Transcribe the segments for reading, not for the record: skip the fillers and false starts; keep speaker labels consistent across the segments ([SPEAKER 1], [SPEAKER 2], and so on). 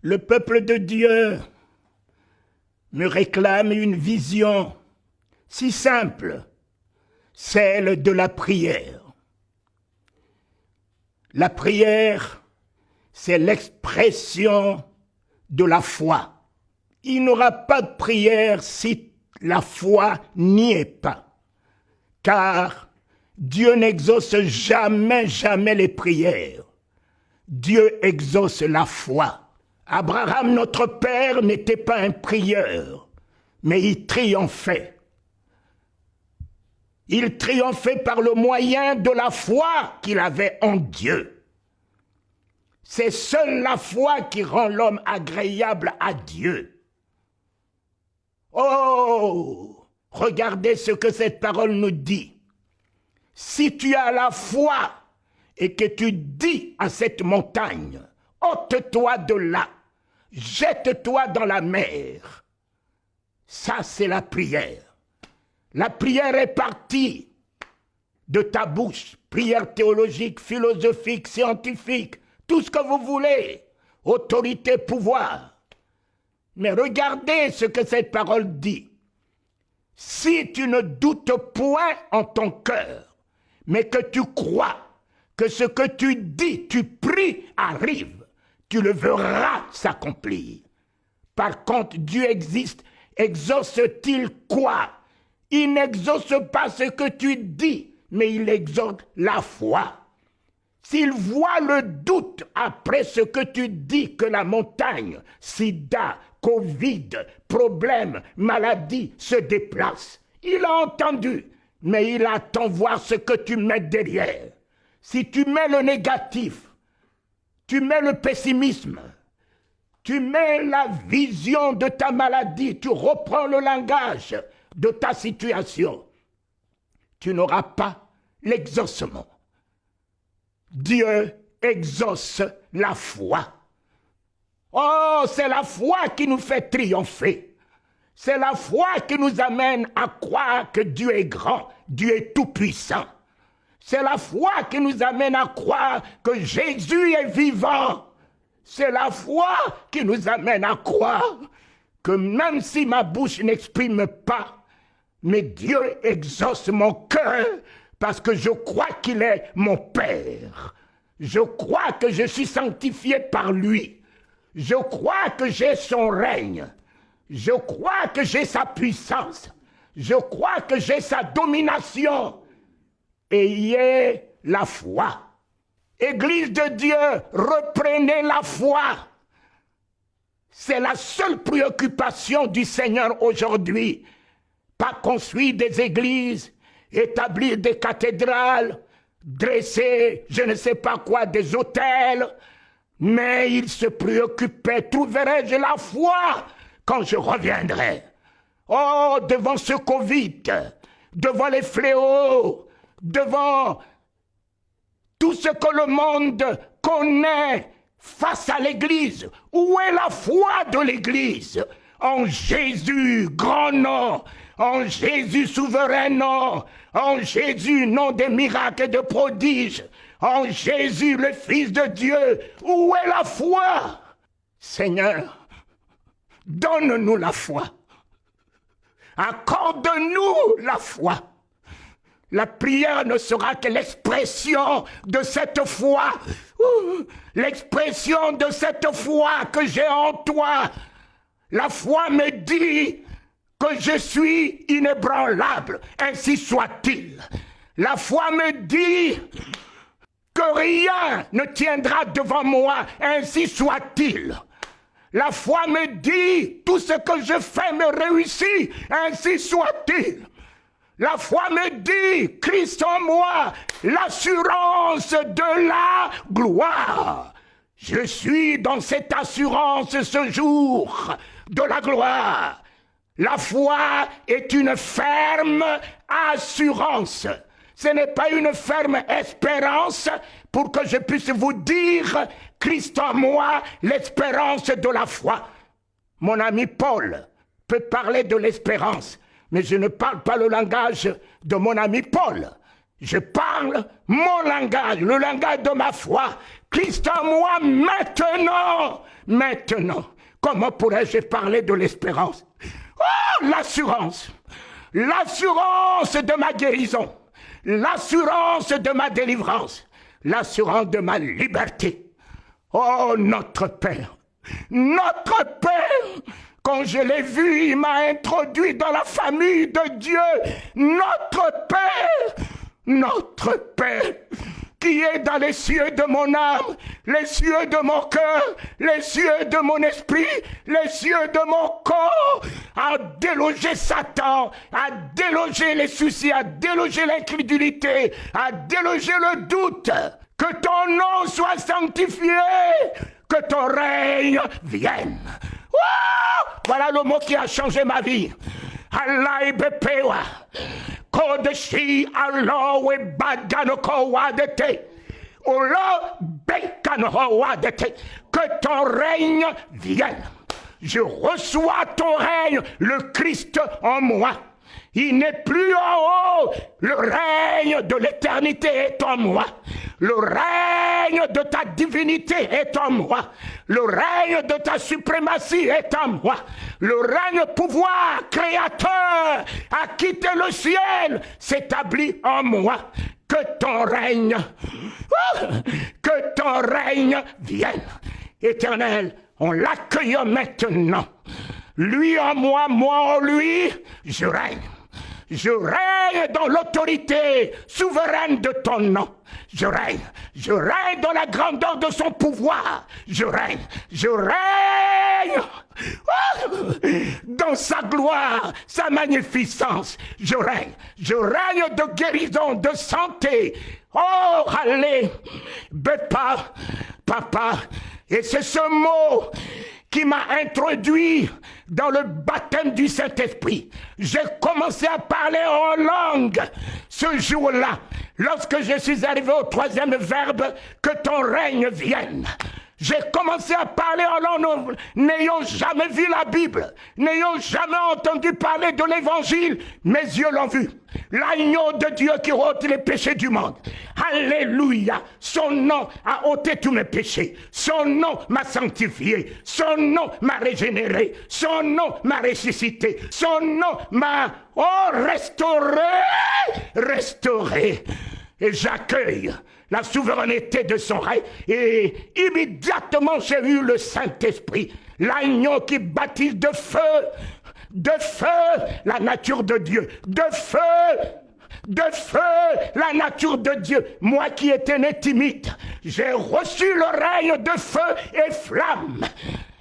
[SPEAKER 1] Le peuple de Dieu me réclame une vision si simple, celle de la prière. La prière, c'est l'expression de la foi. Il n'y aura pas de prière si la foi n'y est pas. Car Dieu n'exauce jamais les prières. Dieu exauce la foi. Abraham, notre père, n'était pas un prieur, mais il triomphait. Il triomphait par le moyen de la foi qu'il avait en Dieu. C'est seule la foi qui rend l'homme agréable à Dieu. Oh, regardez ce que cette parole nous dit. Si tu as la foi et que tu dis à cette montagne, ôte-toi de là, jette-toi dans la mer. Ça, c'est la prière. La prière est partie de ta bouche. Prière théologique, philosophique, scientifique, tout ce que vous voulez. Autorité, pouvoir. Mais regardez ce que cette parole dit. Si tu ne doutes point en ton cœur, mais que tu crois que ce que tu dis, tu pries, arrive, tu le verras s'accomplir. Par contre, Dieu existe. Exauce-t-il quoi? Il n'exauce pas ce que tu dis, mais il exauce la foi. S'il voit le doute après ce que tu dis, que la montagne, sida, Covid, problème, maladie se déplace, il a entendu, mais il attend voir ce que tu mets derrière. Si tu mets le négatif, tu mets le pessimisme, tu mets la vision de ta maladie, tu reprends le langage de ta situation, tu n'auras pas l'exaucement. Dieu exauce la foi. Oh, c'est la foi qui nous fait triompher. C'est la foi qui nous amène à croire que Dieu est grand, Dieu est tout-puissant. C'est la foi qui nous amène à croire que Jésus est vivant. C'est la foi qui nous amène à croire que même si ma bouche n'exprime pas, mais Dieu exauce mon cœur parce que je crois qu'il est mon Père. Je crois que je suis sanctifié par lui. Je crois que j'ai son règne. Je crois que j'ai sa puissance. Je crois que j'ai sa domination. Ayez la foi. Église de Dieu, reprenez la foi. C'est la seule préoccupation du Seigneur aujourd'hui. Pas construire des églises, établir des cathédrales, dresser je ne sais pas quoi, des hôtels. Mais il se préoccupait, trouverai-je la foi quand je reviendrai? Oh, devant ce Covid, devant les fléaux, devant tout ce que le monde connaît face à l'Église. Où est la foi de l'Église? En Jésus, grand nom. En Jésus, souverain nom. En Jésus, nom des miracles et de prodiges. En Jésus, le Fils de Dieu. Où est la foi? Seigneur, donne-nous la foi. Accorde-nous la foi. La prière ne sera que l'expression de cette foi. L'expression de cette foi que j'ai en toi. La foi me dit que je suis inébranlable, ainsi soit-il. La foi me dit que rien ne tiendra devant moi, ainsi soit-il. La foi me dit tout ce que je fais me réussit, ainsi soit-il. La foi me dit, Christ en moi, l'assurance de la gloire. Je suis dans cette assurance ce jour de la gloire. La foi est une ferme assurance. Ce n'est pas une ferme espérance pour que je puisse vous dire, Christ en moi, l'espérance de la foi. Mon ami Paul peut parler de l'espérance, mais je ne parle pas le langage de mon ami Paul. Je parle mon langage, le langage de ma foi. Christ en moi maintenant. Maintenant. Comment pourrais-je parler de l'espérance? Oh, l'assurance. L'assurance de ma guérison. L'assurance de ma délivrance. L'assurance de ma liberté. Oh, notre Père. Notre Père. Quand je l'ai vu, il m'a introduit dans la famille de Dieu. Notre Père. Notre Père. Qui est dans les cieux de mon âme, les cieux de mon cœur, les cieux de mon esprit, les cieux de mon corps, à déloger Satan, à déloger les soucis, à déloger l'incrédulité, à déloger le doute. Que ton nom soit sanctifié, que ton règne vienne. Oh, voilà le mot qui a changé ma vie. Allah bepewa. Kodeshi Allah we badano ko wadete. Ola bekano wadete. Que ton règne vienne. Je reçois ton règne, le Christ en moi. Il n'est plus en haut. Le règne de l'éternité est en moi. Le règne de ta divinité est en moi. Le règne de ta suprématie est en moi. Le règne pouvoir créateur a quitté le ciel, s'établit en moi. Que ton règne vienne. Éternel, on l'accueille maintenant. Lui en moi, moi en lui, je règne. Je règne dans l'autorité souveraine de ton nom. Je règne dans la grandeur de son pouvoir. Je règne dans sa gloire, sa magnificence. Je règne de guérison, de santé. Oh, allez, papa, et c'est ce mot qui m'a introduit dans le baptême du Saint-Esprit. J'ai commencé à parler en langue ce jour-là, lorsque je suis arrivé au troisième verbe, que ton règne vienne. J'ai commencé à parler en langue, n'ayant jamais vu la Bible, n'ayant jamais entendu parler de l'Évangile. Mes yeux l'ont vu. L'agneau de Dieu qui ôte les péchés du monde. Alléluia. Son nom a ôté tous mes péchés. Son nom m'a sanctifié. Son nom m'a régénéré. Son nom m'a ressuscité. Son nom m'a restauré. Et j'accueille la souveraineté de son règne. Et immédiatement j'ai eu le Saint-Esprit. L'agneau qui baptise de feu la nature de Dieu, de feu la nature de Dieu. Moi qui étais né timide, j'ai reçu le règne de feu et flamme.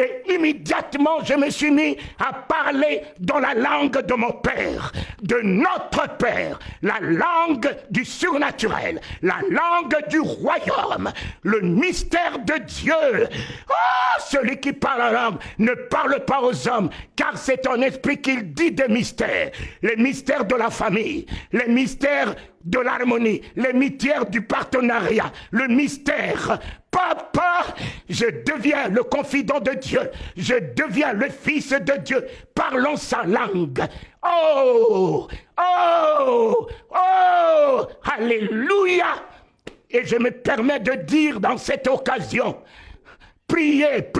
[SPEAKER 1] Et immédiatement, je me suis mis à parler dans la langue de mon Père, de notre Père, la langue du surnaturel, la langue du royaume, le mystère de Dieu. Oh, celui qui parle en langue ne parle pas aux hommes, car c'est un esprit qu'il dit des mystères. Les mystères de la famille, les mystères de l'harmonie, les mystères du partenariat, le mystère. Papa, je deviens le confident de Dieu. Je deviens le fils de Dieu. Parlons sa langue. Oh, alléluia. Et je me permets de dire dans cette occasion, priez,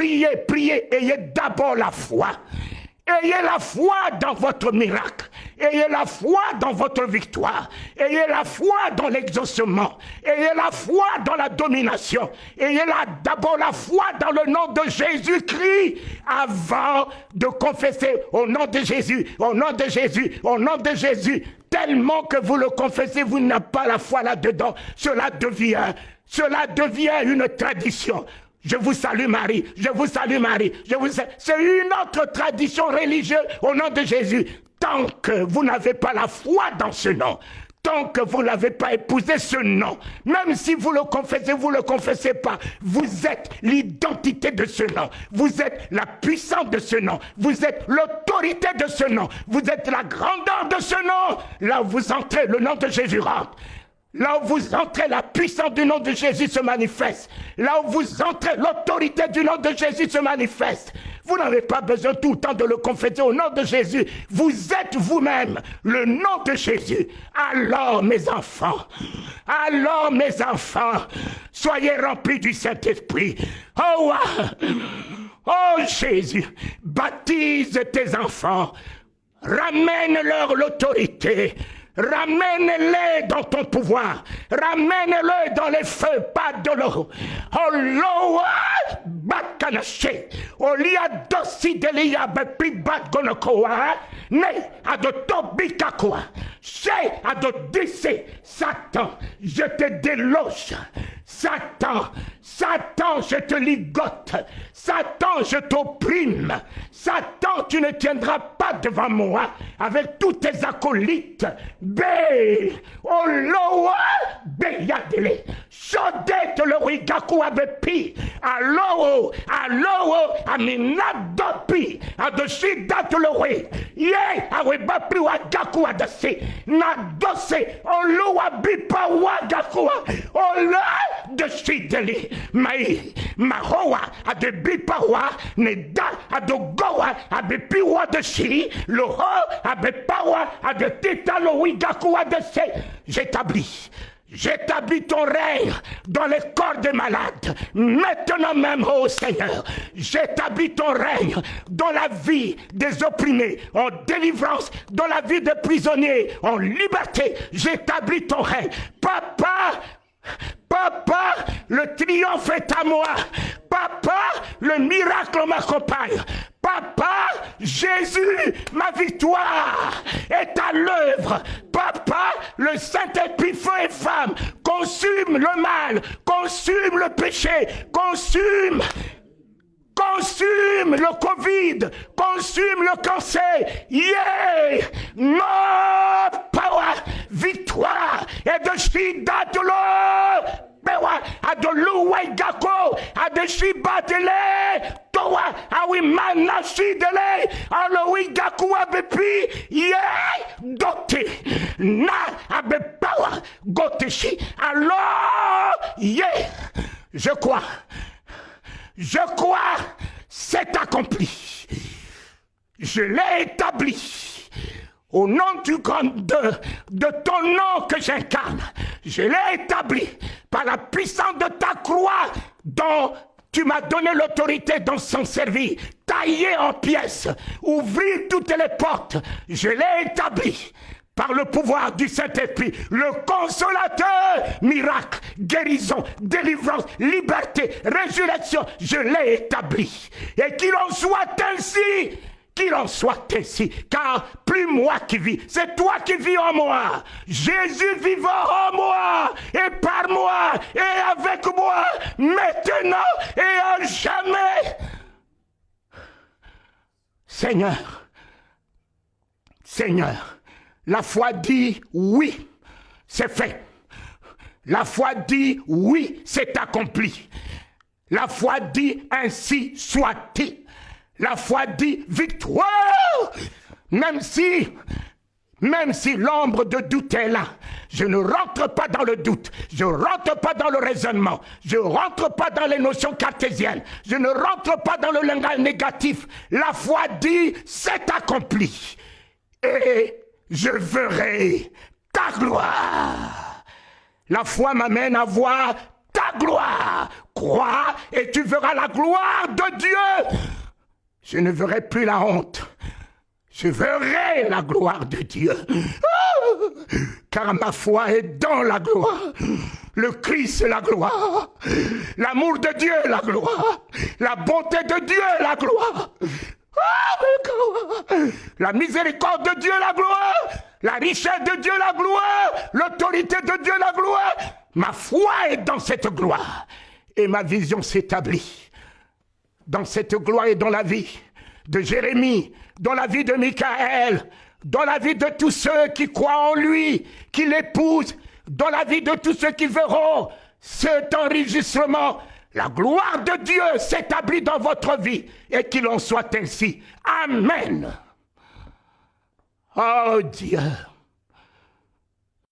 [SPEAKER 1] ayez d'abord la foi. Ayez la foi dans votre miracle. Ayez la foi dans votre victoire. Ayez la foi dans l'exaucement. Ayez la foi dans la domination. Ayez d'abord la foi dans le nom de Jésus-Christ avant de confesser au nom de Jésus, au nom de Jésus, au nom de Jésus. Tellement que vous le confessez, vous n'avez pas la foi là-dedans. Cela devient une tradition. Je vous salue Marie, je vous salue Marie, c'est une autre tradition religieuse au nom de Jésus. Tant que vous n'avez pas la foi dans ce nom, tant que vous n'avez pas épousé ce nom, même si vous le confessez pas, vous êtes l'identité de ce nom, vous êtes la puissance de ce nom, vous êtes l'autorité de ce nom, vous êtes la grandeur de ce nom. Là où vous entrez, le nom de Jésus rentre. Là où vous entrez, la puissance du nom de Jésus se manifeste. Là où vous entrez, l'autorité du nom de Jésus se manifeste. Vous n'avez pas besoin tout le temps de le confesser au nom de Jésus. Vous êtes vous-même le nom de Jésus. Alors mes enfants, soyez remplis du Saint-Esprit. Oh, oh Jésus, baptise tes enfants. Ramène-leur l'autorité. Ramène-les dans ton pouvoir. Ramène-les dans les feux, pas de l'eau. Oh, l'eau, bakanaché. Olia dosi delia bepi batgonokoa. Ne adotobikakoa. Chez adodissé. Satan, je te déloge. Satan, je te ligote. Satan, je t'opprime. Satan, tu ne tiendras pas devant moi avec tous tes acolytes. Oloa, Beyadele, Sodete le Rigaku Abepi, Alo, Aminadopi, Adoshidat le Rui, Ye, Awebapi Wagaku Adase, Nadose, Oloa Bipa Wagakua, Ola de Shideli, Mahoa, Adebipawa, Neda, Adogoa, Abepiwa de Shi, Loho, Abepawa, Adetita le Wigakua de Se, J'établis ton règne dans les corps des malades. Maintenant même, ô Seigneur, j'établis ton règne dans la vie des opprimés, en délivrance, dans la vie des prisonniers, en liberté. J'établis ton règne. Papa, le triomphe est à moi. Papa, le miracle m'accompagne. Papa, Jésus, ma victoire est à l'œuvre. Papa, le Saint-Esprit, feu et femme, consume le mal, consume le péché, consume le Covid, consume le cancer. Yeah! No power, victoire, et de Shidatolo. Adolu Waigako, Adeshibatele, Toa, Awimana Shidele, Aloigaku Abepi, Yeh, Dote, Na Abepawa, Goteshi, alors, Yeh, je crois, c'est accompli. Je l'ai établi. Au nom de ton nom que j'incarne, je l'ai établi par la puissance de ta croix dont tu m'as donné l'autorité d'en s'en servir, tailler en pièces, ouvrir toutes les portes. Je l'ai établi par le pouvoir du Saint-Esprit, le consolateur, miracle, guérison, délivrance, liberté, résurrection, je l'ai établi. Et qu'il en soit ainsi. Qu'il en soit ainsi, car plus moi qui vis, c'est toi qui vis en moi. Jésus vivant en moi, et par moi, et avec moi, maintenant et à jamais. Seigneur, la foi dit oui, c'est fait. La foi dit oui, c'est accompli. La foi dit ainsi soit-il. La foi dit victoire, même si l'ombre de doute est là. Je ne rentre pas dans le doute, je ne rentre pas dans le raisonnement, je ne rentre pas dans les notions cartésiennes, je ne rentre pas dans le langage négatif. La foi dit c'est accompli et je verrai ta gloire. La foi m'amène à voir ta gloire. Crois et tu verras la gloire de Dieu. Je ne verrai plus la honte. Je verrai la gloire de Dieu. Car ma foi est dans la gloire. Le Christ, la gloire. L'amour de Dieu, la gloire. La bonté de Dieu, la gloire. La miséricorde de Dieu, la gloire. La richesse de Dieu, la gloire. L'autorité de Dieu, la gloire. Ma foi est dans cette gloire. Et ma vision s'établit. Dans cette gloire et dans la vie de Jérémie, dans la vie de Michaël, dans la vie de tous ceux qui croient en lui, qui l'épousent, dans la vie de tous ceux qui verront cet enregistrement. La gloire de Dieu s'établit dans votre vie et qu'il en soit ainsi. Amen. Oh Dieu.